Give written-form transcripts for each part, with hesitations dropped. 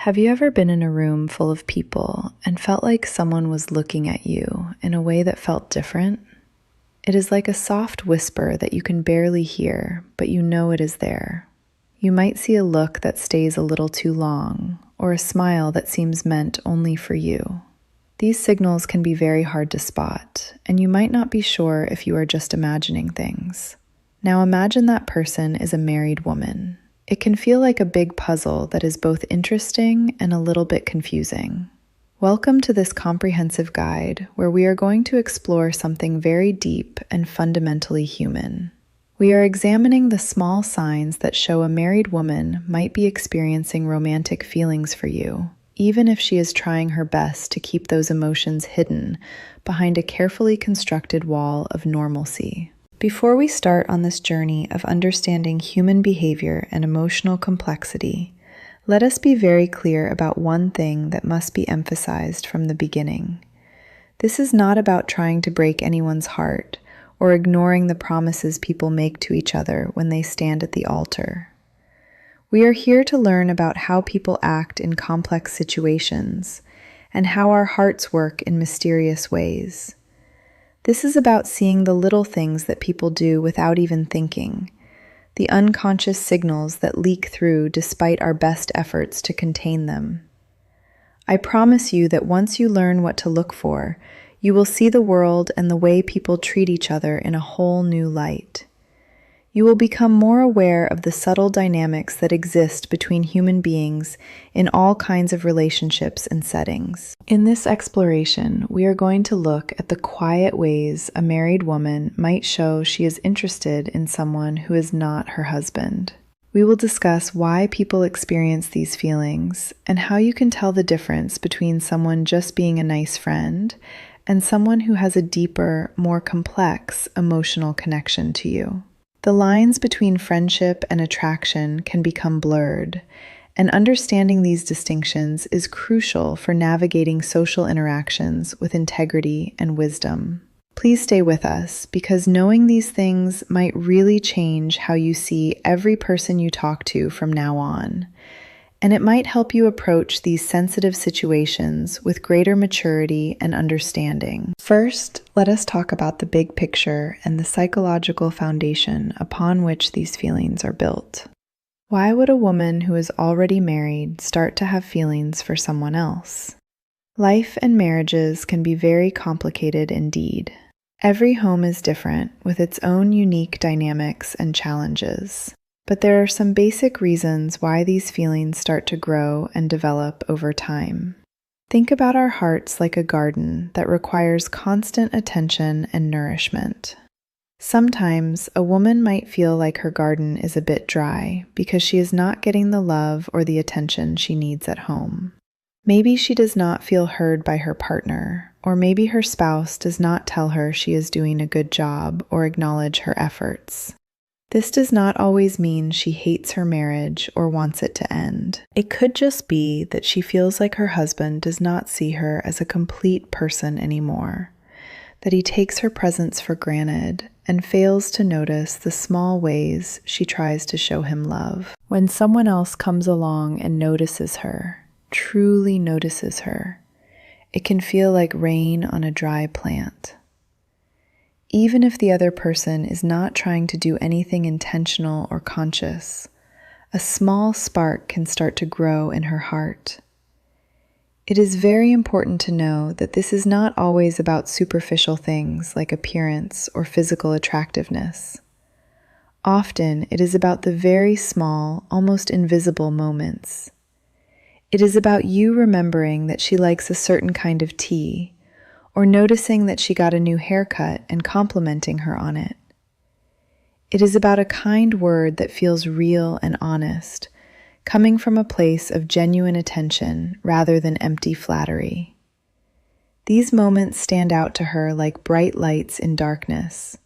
Have you ever been in a room full of people and felt like someone was looking at you in a way that felt different? It is like a soft whisper that you can barely hear, but you know it is there. You might see a look that stays a little too long, or a smile that seems meant only for you. These signals can be very hard to spot, and you might not be sure if you are just imagining things. Now imagine that person is a married woman. It can feel like a big puzzle that is both interesting and a little bit confusing. Welcome to this comprehensive guide where we are going to explore something very deep and fundamentally human. We are examining the small signs that show a married woman might be experiencing romantic feelings for you, even if she is trying her best to keep those emotions hidden behind a carefully constructed wall of normalcy. Before we start on this journey of understanding human behavior and emotional complexity, let us be very clear about one thing that must be emphasized from the beginning. This is not about trying to break anyone's heart or ignoring the promises people make to each other when they stand at the altar. We are here to learn about how people act in complex situations and how our hearts work in mysterious ways. This is about seeing the little things that people do without even thinking, the unconscious signals that leak through despite our best efforts to contain them. I promise you that once you learn what to look for, you will see the world and the way people treat each other in a whole new light. You will become more aware of the subtle dynamics that exist between human beings in all kinds of relationships and settings. In this exploration, we are going to look at the quiet ways a married woman might show she is interested in someone who is not her husband. We will discuss why people experience these feelings and how you can tell the difference between someone just being a nice friend and someone who has a deeper, more complex emotional connection to you. The lines between friendship and attraction can become blurred, and understanding these distinctions is crucial for navigating social interactions with integrity and wisdom. Please stay with us, because knowing these things might really change how you see every person you talk to from now on, and it might help you approach these sensitive situations with greater maturity and understanding. First, let us talk about the big picture and the psychological foundation upon which these feelings are built. Why would a woman who is already married start to have feelings for someone else? Life and marriages can be very complicated indeed. Every home is different, with its own unique dynamics and challenges. But there are some basic reasons why these feelings start to grow and develop over time. Think about our hearts like a garden that requires constant attention and nourishment. Sometimes a woman might feel like her garden is a bit dry because she is not getting the love or the attention she needs at home. Maybe she does not feel heard by her partner, or maybe her spouse does not tell her she is doing a good job or acknowledge her efforts. This does not always mean she hates her marriage or wants it to end. It could just be that she feels like her husband does not see her as a complete person anymore, that he takes her presence for granted and fails to notice the small ways she tries to show him love. When someone else comes along and notices her, truly notices her, it can feel like rain on a dry plant. Even if the other person is not trying to do anything intentional or conscious, a small spark can start to grow in her heart. It is very important to know that this is not always about superficial things like appearance or physical attractiveness. Often, it is about the very small, almost invisible moments. It is about you remembering that she likes a certain kind of tea, or noticing that she got a new haircut and complimenting her on it. It is about a kind word that feels real and honest, coming from a place of genuine attention rather than empty flattery. These moments stand out to her like bright lights in darkness,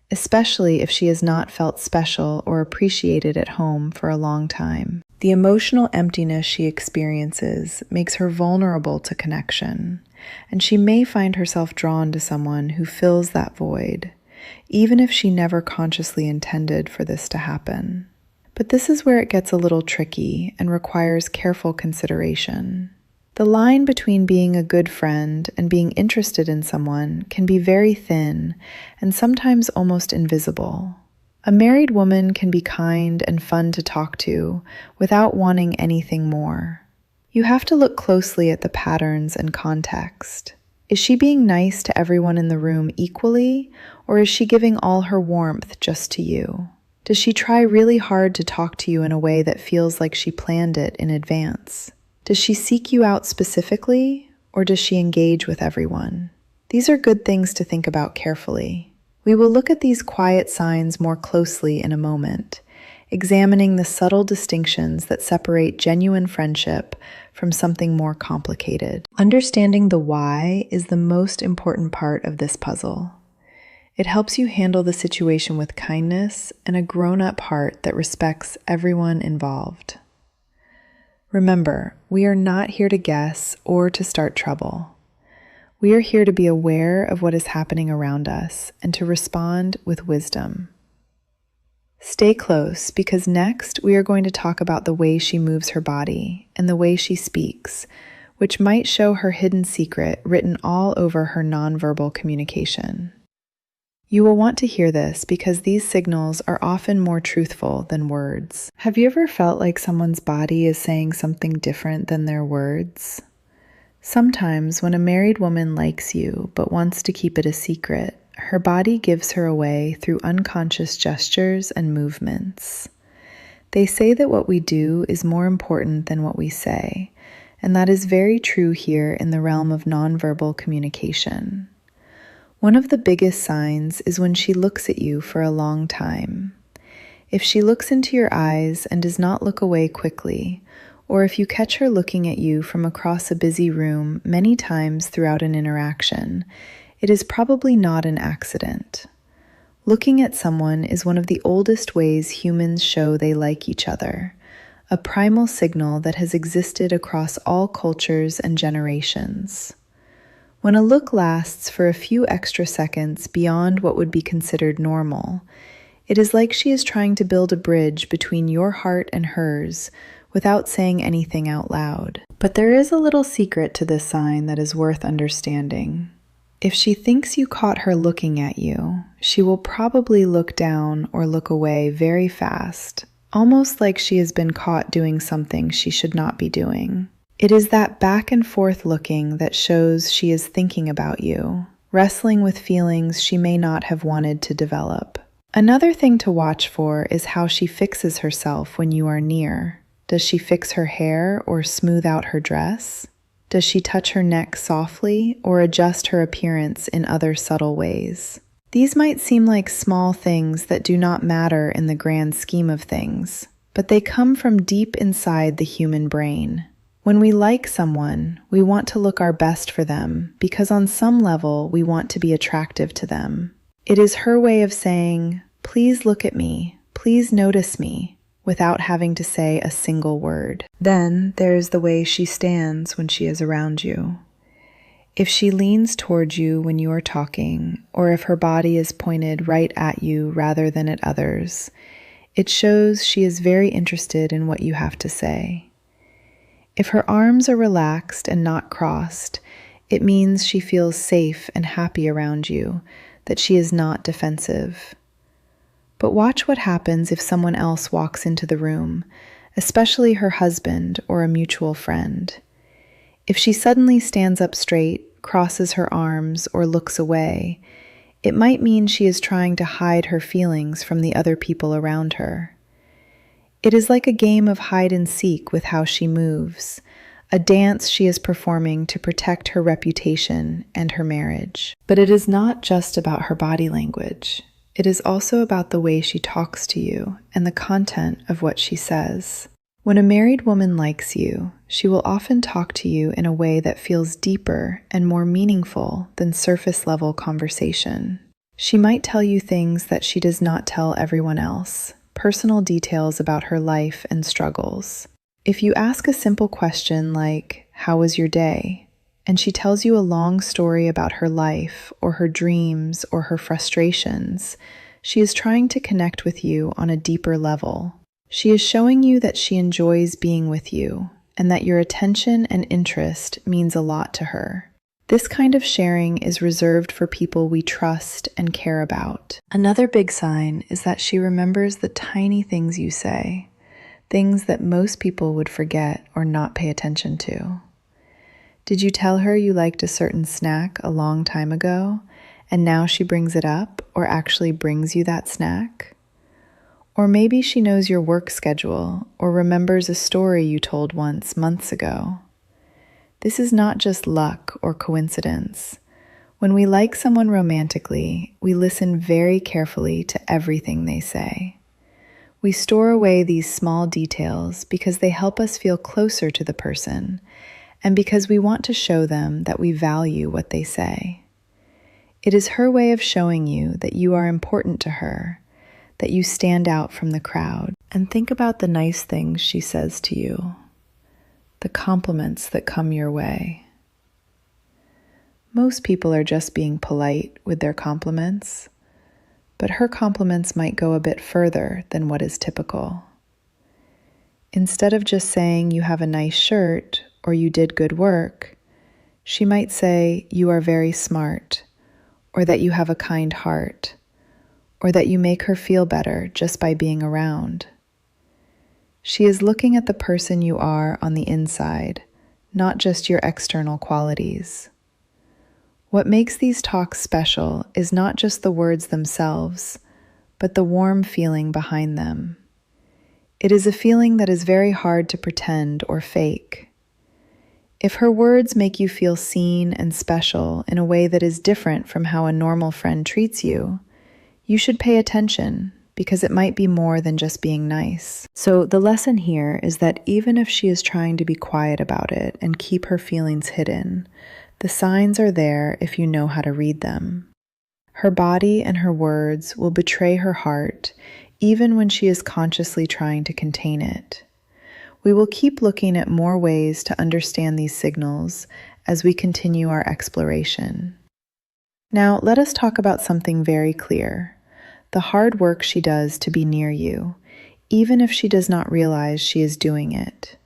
especially if she has not felt special or appreciated at home for a long time. The emotional emptiness she experiences makes her vulnerable to connection, and she may find herself drawn to someone who fills that void, even if she never consciously intended for this to happen. But this is where it gets a little tricky and requires careful consideration. The line between being a good friend and being interested in someone can be very thin and sometimes almost invisible. A married woman can be kind and fun to talk to without wanting anything more. You have to look closely at the patterns and context. Is she being nice to everyone in the room equally, or is she giving all her warmth just to you? Does she try really hard to talk to you in a way that feels like she planned it in advance? Does she seek you out specifically, or does she engage with everyone? These are good things to think about carefully. We will look at these quiet signs more closely in a moment, examining the subtle distinctions that separate genuine friendship from something more complicated. Understanding the why is the most important part of this puzzle. It helps you handle the situation with kindness and a grown-up heart that respects everyone involved. Remember, we are not here to guess or to start trouble. We are here to be aware of what is happening around us and to respond with wisdom. Stay close, because next we are going to talk about the way she moves her body and the way she speaks, which might show her hidden secret written all over her nonverbal communication. You will want to hear this because these signals are often more truthful than words. Have you ever felt like someone's body is saying something different than their words? Sometimes when a married woman likes you but wants to keep it a secret, her body gives her away through unconscious gestures and movements. They say that what we do is more important than what we say, and that is very true here in the realm of nonverbal communication. One of the biggest signs is when she looks at you for a long time. If she looks into your eyes and does not look away quickly, or if you catch her looking at you from across a busy room many times throughout an interaction, it is probably not an accident. Looking at someone is one of the oldest ways humans show they like each other, a primal signal that has existed across all cultures and generations. When a look lasts for a few extra seconds beyond what would be considered normal, it is like she is trying to build a bridge between your heart and hers without saying anything out loud. But there is a little secret to this sign that is worth understanding. If she thinks you caught her looking at you, she will probably look down or look away very fast, almost like she has been caught doing something she should not be doing. It is that back and forth looking that shows she is thinking about you, wrestling with feelings she may not have wanted to develop. Another thing to watch for is how she fixes herself when you are near. Does she fix her hair or smooth out her dress? Does she touch her neck softly or adjust her appearance in other subtle ways? These might seem like small things that do not matter in the grand scheme of things, but they come from deep inside the human brain. When we like someone, we want to look our best for them because on some level we want to be attractive to them. It is her way of saying, "Please look at me, please notice me," without having to say a single word. Then there is the way she stands when she is around you. If she leans towards you when you are talking, or if her body is pointed right at you rather than at others, it shows she is very interested in what you have to say. If her arms are relaxed and not crossed, it means she feels safe and happy around you, that she is not defensive. But watch what happens if someone else walks into the room, especially her husband or a mutual friend. If she suddenly stands up straight, crosses her arms, or looks away, it might mean she is trying to hide her feelings from the other people around her. It is like a game of hide and seek with how she moves, a dance she is performing to protect her reputation and her marriage. But it is not just about her body language. It is also about the way she talks to you and the content of what she says. When a married woman likes you, she will often talk to you in a way that feels deeper and more meaningful than surface-level conversation. She might tell you things that she does not tell everyone else, personal details about her life and struggles. If you ask a simple question like, "How was your day?" and she tells you a long story about her life or her dreams or her frustrations, she is trying to connect with you on a deeper level. She is showing you that she enjoys being with you and that your attention and interest means a lot to her. This kind of sharing is reserved for people we trust and care about. Another big sign is that she remembers the tiny things you say, things that most people would forget or not pay attention to. Did you tell her you liked a certain snack a long time ago, and now she brings it up or actually brings you that snack? Or maybe she knows your work schedule or remembers a story you told once months ago. This is not just luck or coincidence. When we like someone romantically, we listen very carefully to everything they say. We store away these small details because they help us feel closer to the person and because we want to show them that we value what they say. It is her way of showing you that you are important to her, that you stand out from the crowd. And think about the nice things she says to you, the compliments that come your way. Most people are just being polite with their compliments, but her compliments might go a bit further than what is typical. Instead of just saying you have a nice shirt or you did good work, she might say you are very smart, or that you have a kind heart, or that you make her feel better just by being around. She is looking at the person you are on the inside, not just your external qualities. What makes these talks special is not just the words themselves, but the warm feeling behind them. It is a feeling that is very hard to pretend or fake. If her words make you feel seen and special in a way that is different from how a normal friend treats you, you should pay attention because it might be more than just being nice. So the lesson here is that even if she is trying to be quiet about it and keep her feelings hidden, the signs are there if you know how to read them. Her body and her words will betray her heart even when she is consciously trying to contain it. We will keep looking at more ways to understand these signals as we continue our exploration. Now, let us talk about something very clear: the hard work she does to be near you, even if she does not realize she is doing it.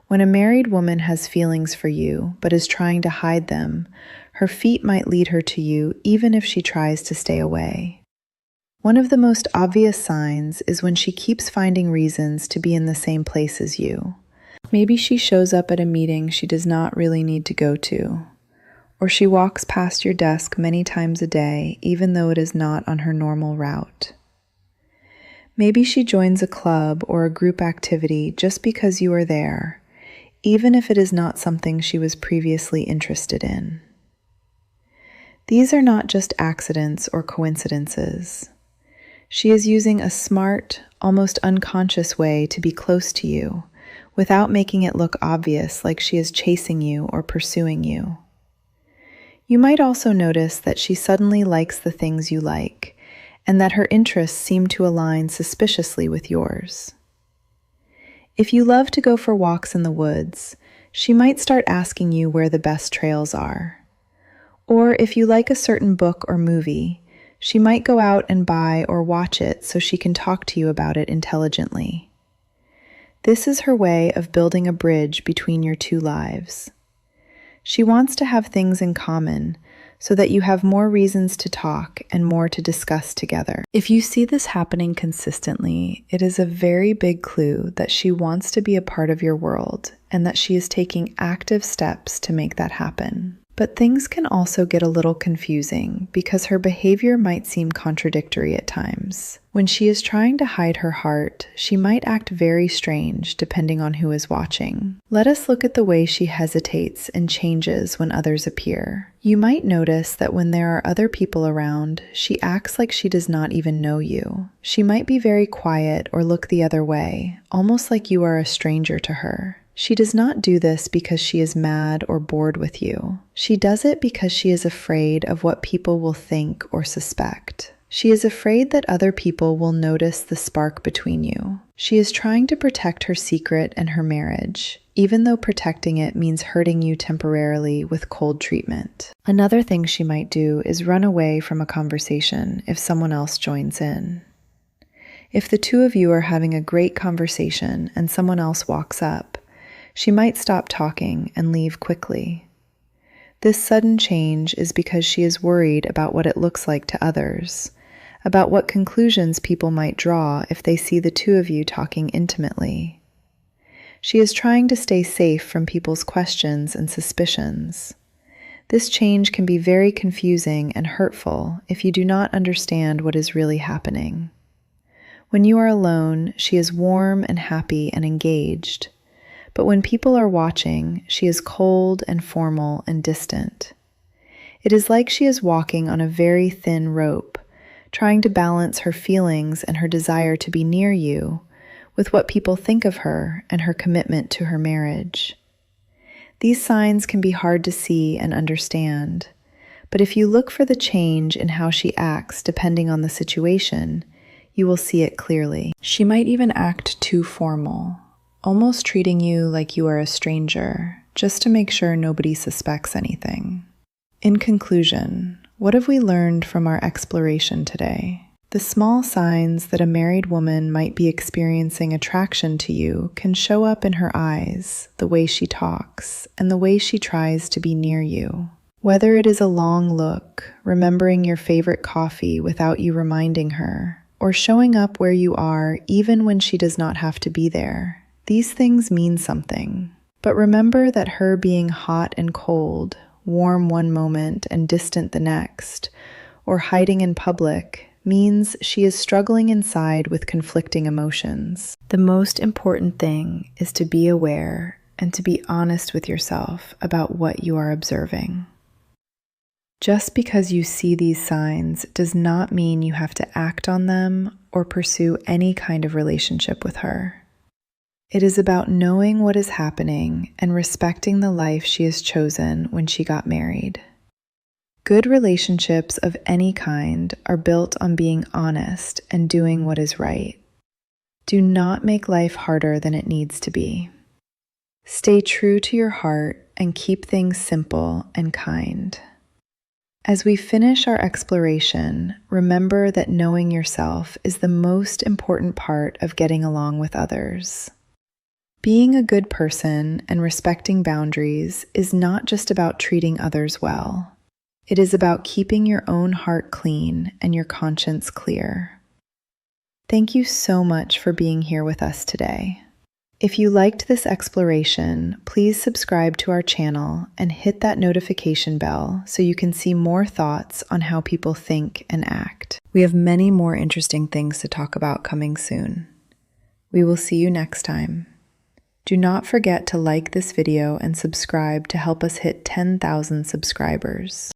When a married woman has feelings for you but is trying to hide them, her feet might lead her to you even if she tries to stay away. One of the most obvious signs is when she keeps finding reasons to be in the same place as you. Maybe she shows up at a meeting she does not really need to go to, or she walks past your desk many times a day even though it is not on her normal route. Maybe she joins a club or a group activity just because you are there, even if it is not something she was previously interested in. These are not just accidents or coincidences. She is using a smart, almost unconscious way to be close to you, without making it look obvious like she is chasing you or pursuing you. You might also notice that she suddenly likes the things you like, and that her interests seem to align suspiciously with yours. If you love to go for walks in the woods, she might start asking you where the best trails are. Or if you like a certain book or movie, she might go out and buy or watch it so she can talk to you about it intelligently. This is her way of building a bridge between your two lives. She wants to have things in common so that you have more reasons to talk and more to discuss together. If you see this happening consistently, it is a very big clue that she wants to be a part of your world and that she is taking active steps to make that happen. But things can also get a little confusing because her behavior might seem contradictory at times. When she is trying to hide her heart, she might act very strange depending on who is watching. Let us look at the way she hesitates and changes when others appear. You might notice that when there are other people around, she acts like she does not even know you. She might be very quiet or look the other way, almost like you are a stranger to her. She does not do this because she is mad or bored with you. She does it because she is afraid of what people will think or suspect. She is afraid that other people will notice the spark between you. She is trying to protect her secret and her marriage, even though protecting it means hurting you temporarily with cold treatment. Another thing she might do is run away from a conversation if someone else joins in. If the two of you are having a great conversation and someone else walks up, she might stop talking and leave quickly. This sudden change is because she is worried about what it looks like to others, about what conclusions people might draw if they see the two of you talking intimately. She is trying to stay safe from people's questions and suspicions. This change can be very confusing and hurtful if you do not understand what is really happening. When you are alone, she is warm and happy and engaged. But when people are watching, she is cold and formal and distant. It is like she is walking on a very thin rope, trying to balance her feelings and her desire to be near you with what people think of her and her commitment to her marriage. These signs can be hard to see and understand, but if you look for the change in how she acts depending on the situation, you will see it clearly. She might even act too formal, almost treating you like you are a stranger, just to make sure nobody suspects anything. In conclusion, what have we learned from our exploration today? The small signs that a married woman might be experiencing attraction to you can show up in her eyes, the way she talks, and the way she tries to be near you. Whether it is a long look, remembering your favorite coffee without you reminding her, or showing up where you are even when she does not have to be there, these things mean something. But remember that her being hot and cold, warm one moment and distant the next, or hiding in public, means she is struggling inside with conflicting emotions. The most important thing is to be aware and to be honest with yourself about what you are observing. Just because you see these signs does not mean you have to act on them or pursue any kind of relationship with her. It is about knowing what is happening and respecting the life she has chosen when she got married. Good relationships of any kind are built on being honest and doing what is right. Do not make life harder than it needs to be. Stay true to your heart and keep things simple and kind. As we finish our exploration, remember that knowing yourself is the most important part of getting along with others. Being a good person and respecting boundaries is not just about treating others well. It is about keeping your own heart clean and your conscience clear. Thank you so much for being here with us today. If you liked this exploration, please subscribe to our channel and hit that notification bell so you can see more thoughts on how people think and act. We have many more interesting things to talk about coming soon. We will see you next time. Do not forget to like this video and subscribe to help us hit 10,000 subscribers.